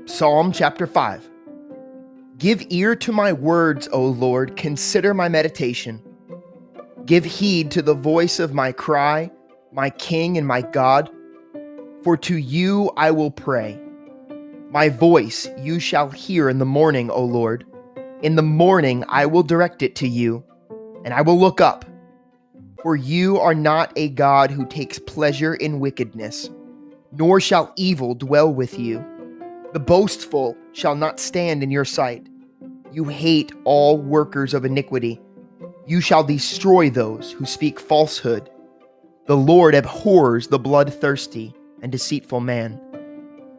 Psalm chapter 5. Give ear to my words, O Lord, consider my meditation. Give heed to the voice of my cry, my King and my God. For to you I will pray. My voice you shall hear in the morning, O Lord. In the morning I will direct it to you, and I will look up. For you are not a God who takes pleasure in wickedness, nor shall evil dwell with you. The boastful shall not stand in your sight. You hate all workers of iniquity. You shall destroy those who speak falsehood. The Lord abhors the bloodthirsty and deceitful man.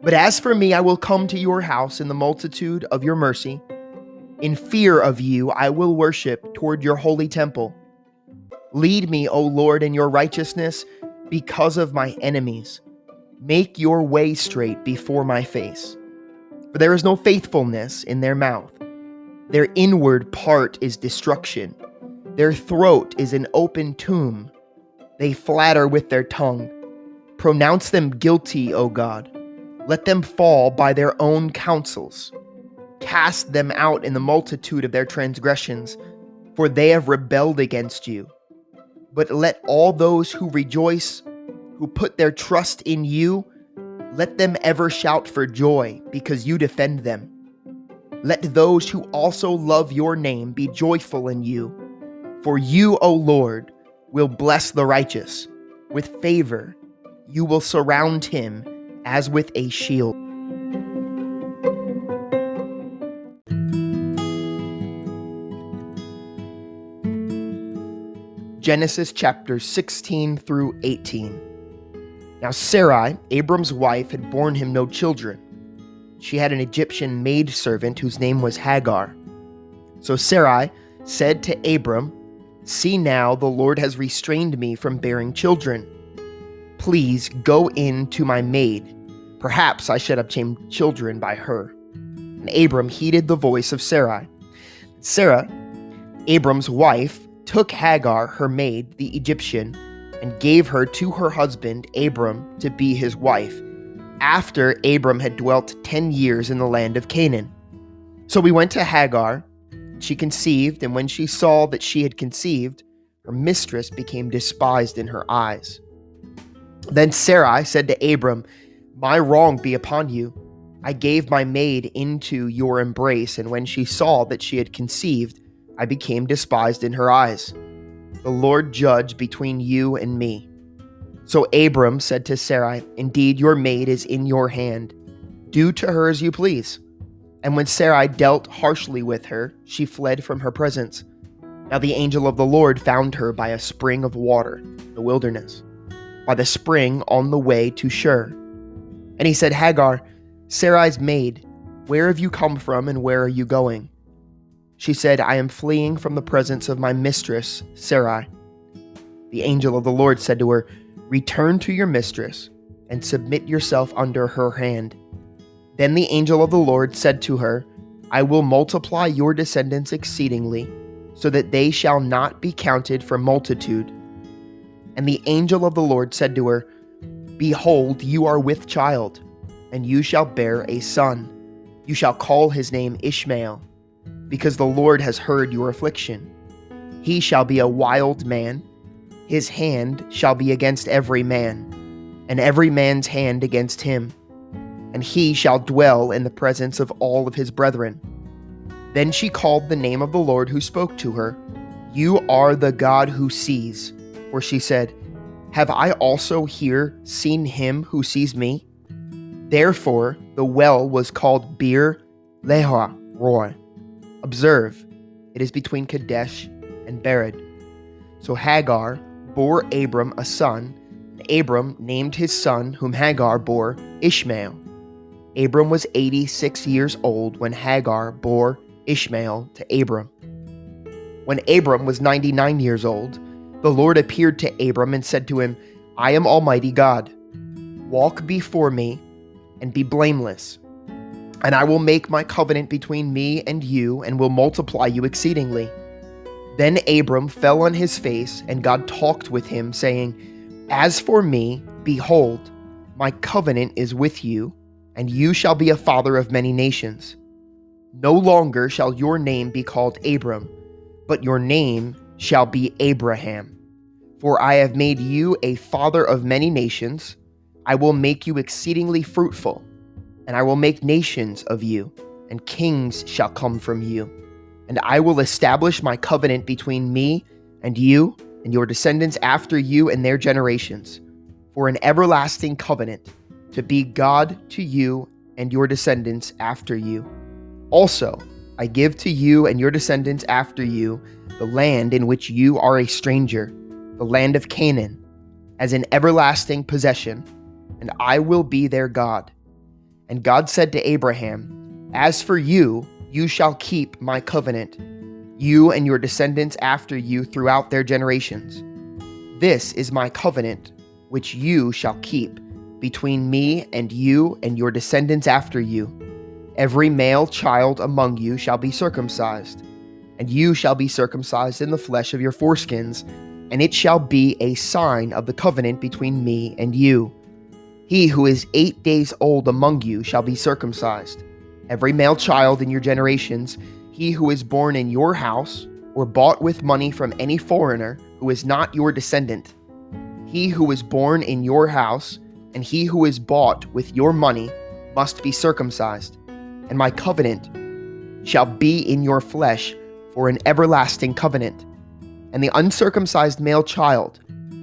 But as for me, I will come to your house in the multitude of your mercy. In fear of you, I will worship toward your holy temple. Lead me, O Lord, in your righteousness because of my enemies. Make your way straight before my face. For there is no faithfulness in their mouth. Their inward part is destruction. Their throat is an open tomb. They flatter with their tongue. Pronounce them guilty, O God. Let them fall by their own counsels. Cast them out in the multitude of their transgressions, for they have rebelled against you. But let all those who rejoice, who put their trust in you, let them ever shout for joy, because you defend them. Let those who also love your name be joyful in you. For you, O Lord, will bless the righteous. With favor, you will surround him as with a shield. Genesis chapters 16 through 18. Now Sarai, Abram's wife, had borne him no children. She had an Egyptian maidservant whose name was Hagar. So Sarai said to Abram, "See now, the Lord has restrained me from bearing children. Please go in to my maid. Perhaps I should obtain children by her." And Abram heeded the voice of Sarai. Sarah, Abram's wife, took Hagar, her maid, the Egyptian, and gave her to her husband Abram to be his wife, after Abram had dwelt 10 years in the land of Canaan. So we went to Hagar. She conceived, and when she saw that she had conceived, her mistress became despised in her eyes. Then Sarai said to Abram, "My wrong be upon you. I gave my maid into your embrace, and when she saw that she had conceived, I became despised in her eyes. The Lord judge between you and me." So Abram said to Sarai, "Indeed, your maid is in your hand. Do to her as you please." And when Sarai dealt harshly with her, she fled from her presence. Now the angel of the Lord found her by a spring of water, the wilderness, by the spring on the way to Shur. And he said, "Hagar, Sarai's maid, where have you come from and where are you going?" She said, "I am fleeing from the presence of my mistress, Sarai." The angel of the Lord said to her, "Return to your mistress and submit yourself under her hand." Then the angel of the Lord said to her, "I will multiply your descendants exceedingly, so that they shall not be counted for multitude." And the angel of the Lord said to her, "Behold, you are with child, and you shall bear a son. You shall call his name Ishmael, because the Lord has heard your affliction. He shall be a wild man. His hand shall be against every man, and every man's hand against him. And he shall dwell in the presence of all of his brethren." Then she called the name of the Lord who spoke to her, "You are the God who sees." For she said, "Have I also here seen him who sees me?" Therefore the well was called Bir Lahai Roi. Observe, it is between Kadesh and Bered. So Hagar bore Abram a son, and Abram named his son, whom Hagar bore, Ishmael. Abram was 86 years old when Hagar bore Ishmael to Abram. When Abram was 99 years old, the Lord appeared to Abram and said to him, "I am Almighty God. Walk before me and be blameless, and I will make my covenant between me and you and will multiply you exceedingly." Then Abram fell on his face, and God talked with him, saying, As for me, behold, my covenant is with you, and you shall be a father of many nations. No longer shall your name be called Abram, but your name shall be Abraham. For I have made you a father of many nations. I will make you exceedingly fruitful, and I will make nations of you, and kings shall come from you. And I will establish my covenant between me and you and your descendants after you and their generations, for an everlasting covenant, to be God to you and your descendants after you. Also, I give to you and your descendants after you the land in which you are a stranger, the land of Canaan, as an everlasting possession, and I will be their God. And God said to Abraham, As for you, you shall keep my covenant, you and your descendants after you throughout their generations. This is my covenant, which you shall keep between me and you and your descendants after you. Every male child among you shall be circumcised, and you shall be circumcised in the flesh of your foreskins, and it shall be a sign of the covenant between me and you. He who is 8 days old among you shall be circumcised. Every male child in your generations, he who is born in your house, or bought with money from any foreigner who is not your descendant. He who is born in your house, and he who is bought with your money, must be circumcised. And my covenant shall be in your flesh for an everlasting covenant. And the uncircumcised male child,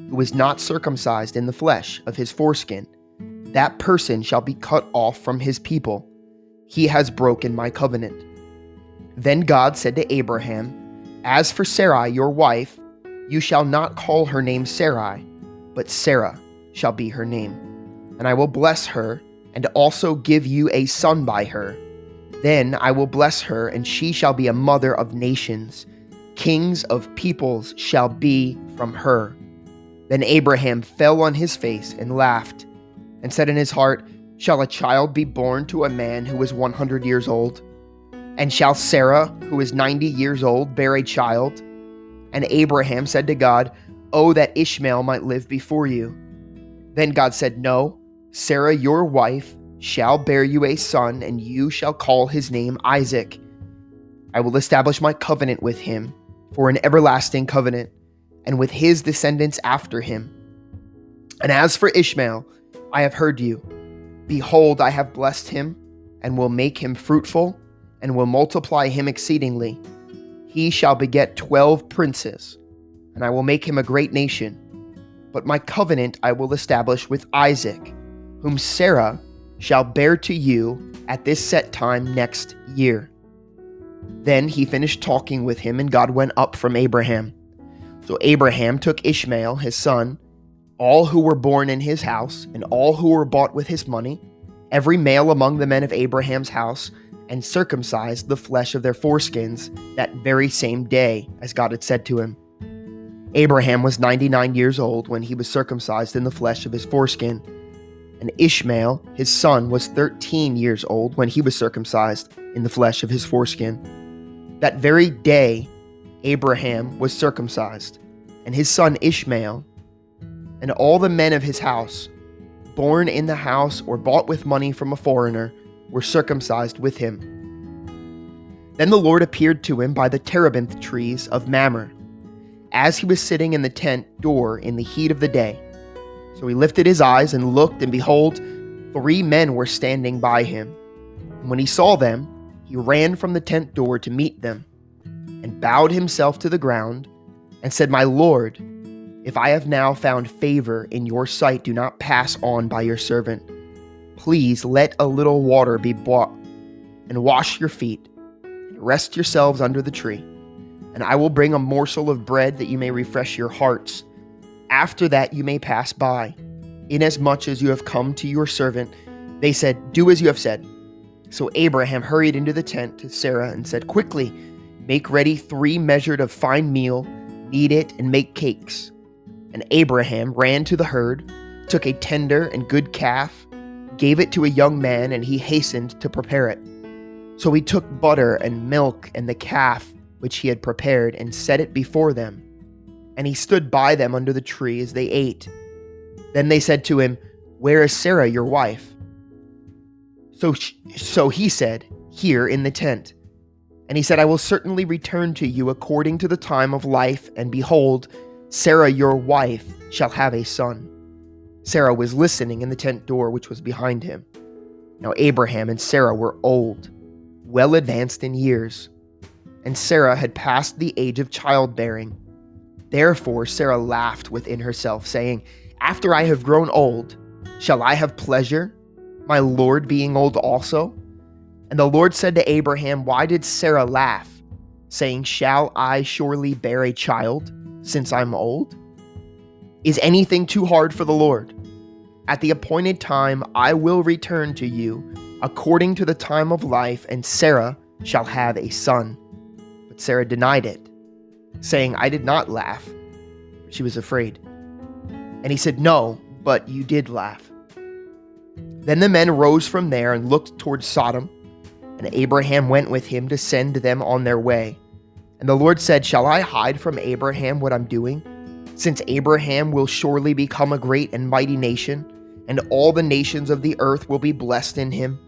who is not circumcised in the flesh of his foreskin, that person shall be cut off from his people. He has broken my covenant. Then God said to Abraham, As for Sarai, your wife, you shall not call her name Sarai, but Sarah shall be her name. And I will bless her, and also give you a son by her. Then I will bless her, and she shall be a mother of nations. Kings of peoples shall be from her. Then Abraham fell on his face and laughed, and said in his heart, Shall a child be born to a man who is 100 years old? And shall Sarah, who is 90 years old, bear a child? And Abraham said to God, Oh, that Ishmael might live before you. Then God said, No, Sarah your wife shall bear you a son, and you shall call his name Isaac. I will establish my covenant with him for an everlasting covenant, and with his descendants after him. And as for Ishmael, I have heard you. Behold, I have blessed him, and will make him fruitful, and will multiply him exceedingly. He shall beget 12 princes, and I will make him a great nation. But my covenant I will establish with Isaac, whom Sarah shall bear to you at this set time next year. Then he finished talking with him, and God went up from Abraham. So Abraham took Ishmael, his son, all who were born in his house, and all who were bought with his money, every male among the men of Abraham's house, and circumcised the flesh of their foreskins that very same day, as God had said to him. Abraham was 99 years old when he was circumcised in the flesh of his foreskin, and Ishmael, his son, was 13 years old when he was circumcised in the flesh of his foreskin. That very day, Abraham was circumcised, and his son Ishmael, and all the men of his house, born in the house or bought with money from a foreigner, were circumcised with him. Then the Lord appeared to him by the terebinth trees of Mamre, as he was sitting in the tent door in the heat of the day. So he lifted his eyes and looked, and behold, 3 men were standing by him. And when he saw them, he ran from the tent door to meet them, and bowed himself to the ground, and said, My Lord, if I have now found favor in your sight, do not pass on by your servant. Please let a little water be brought, and wash your feet, and rest yourselves under the tree. And I will bring a morsel of bread that you may refresh your hearts. After that you may pass by. Inasmuch as you have come to your servant, they said, Do as you have said. So Abraham hurried into the tent to Sarah and said, Quickly, make ready 3 measures of fine meal, knead it, and make cakes. And Abraham ran to the herd, took a tender and good calf, gave it to a young man, and he hastened to prepare it. So he took butter and milk and the calf which he had prepared, and set it before them. And he stood by them under the tree as they ate. Then they said to him, "Where is Sarah, your wife?" So he said, "Here in the tent." And he said, "I will certainly return to you according to the time of life, and behold, Sarah your wife shall have a son." Sarah was listening in the tent door which was behind him. Now Abraham and Sarah were old, well advanced in years, and Sarah had passed the age of childbearing. Therefore Sarah laughed within herself, saying, "After I have grown old, shall I have pleasure, my Lord being old also?" And the Lord said to Abraham, "Why did Sarah laugh, saying, Shall I surely bear a child, since I'm old? Is anything too hard for the Lord? At the appointed time I will return to you, according to the time of life, and Sarah shall have a son." But Sarah denied it, saying, "I did not laugh." She was afraid. And he said, "No, but you did laugh." Then the men rose from there and looked toward Sodom, and Abraham went with him to send them on their way. And the Lord said, "Shall I hide from Abraham what I'm doing? Since Abraham will surely become a great and mighty nation, and all the nations of the earth will be blessed in him.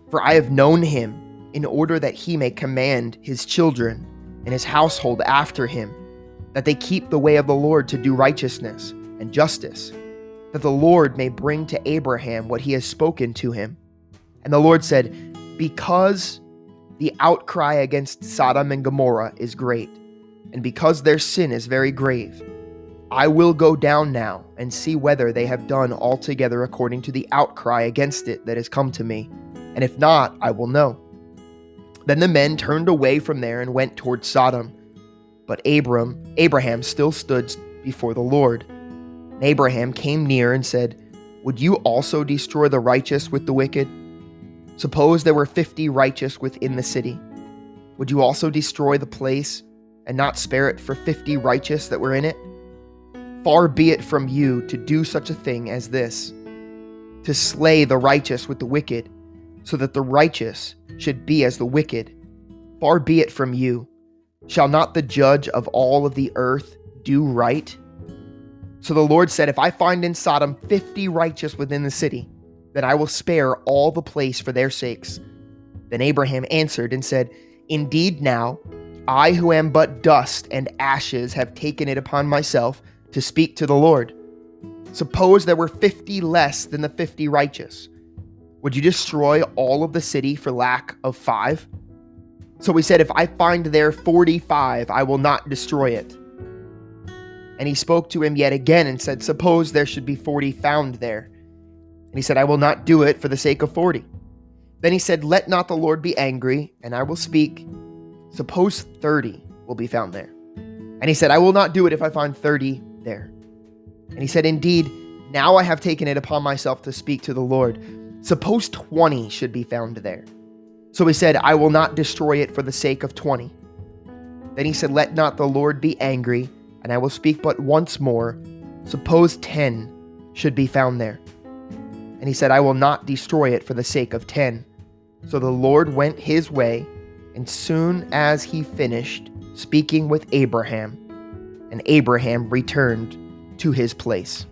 For I have known him in order that he may command his children and his household after him, that they keep the way of the Lord to do righteousness and justice, that the Lord may bring to Abraham what he has spoken to him." And the Lord said, "Because the outcry against Sodom and Gomorrah is great, and because their sin is very grave, I will go down now and see whether they have done altogether according to the outcry against it that has come to me, and if not, I will know." Then the men turned away from there and went toward Sodom. But Abraham still stood before the Lord. And Abraham came near and said, "Would you also destroy the righteous with the wicked? Suppose there were 50 righteous within the city. Would you also destroy the place and not spare it for 50 righteous that were in it? Far be it from you to do such a thing as this, to slay the righteous with the wicked, so that the righteous should be as the wicked. Far be it from you. Shall not the judge of all of the earth do right?" So the Lord said, "If I find in Sodom 50 righteous within the city, then I will spare all the place for their sakes." Then Abraham answered and said, "Indeed now, I who am but dust and ashes have taken it upon myself to speak to the Lord. Suppose there were 50 less than the 50 righteous. Would you destroy all of the city for lack of 5? So he said, "If I find there 45, I will not destroy it." And he spoke to him yet again and said, "Suppose there should be 40 found there." And he said, "I will not do it for the sake of 40. Then he said, "Let not the Lord be angry, and I will speak. Suppose 30 will be found there." And he said, "I will not do it if I find 30 there." And he said, "Indeed, now I have taken it upon myself to speak to the Lord. Suppose 20 should be found there." So he said, "I will not destroy it for the sake of 20. Then he said, "Let not the Lord be angry, and I will speak but once more. Suppose 10 should be found there." And he said, "I will not destroy it for the sake of 10. So the Lord went his way, and soon as he finished speaking with Abraham, and Abraham returned to his place.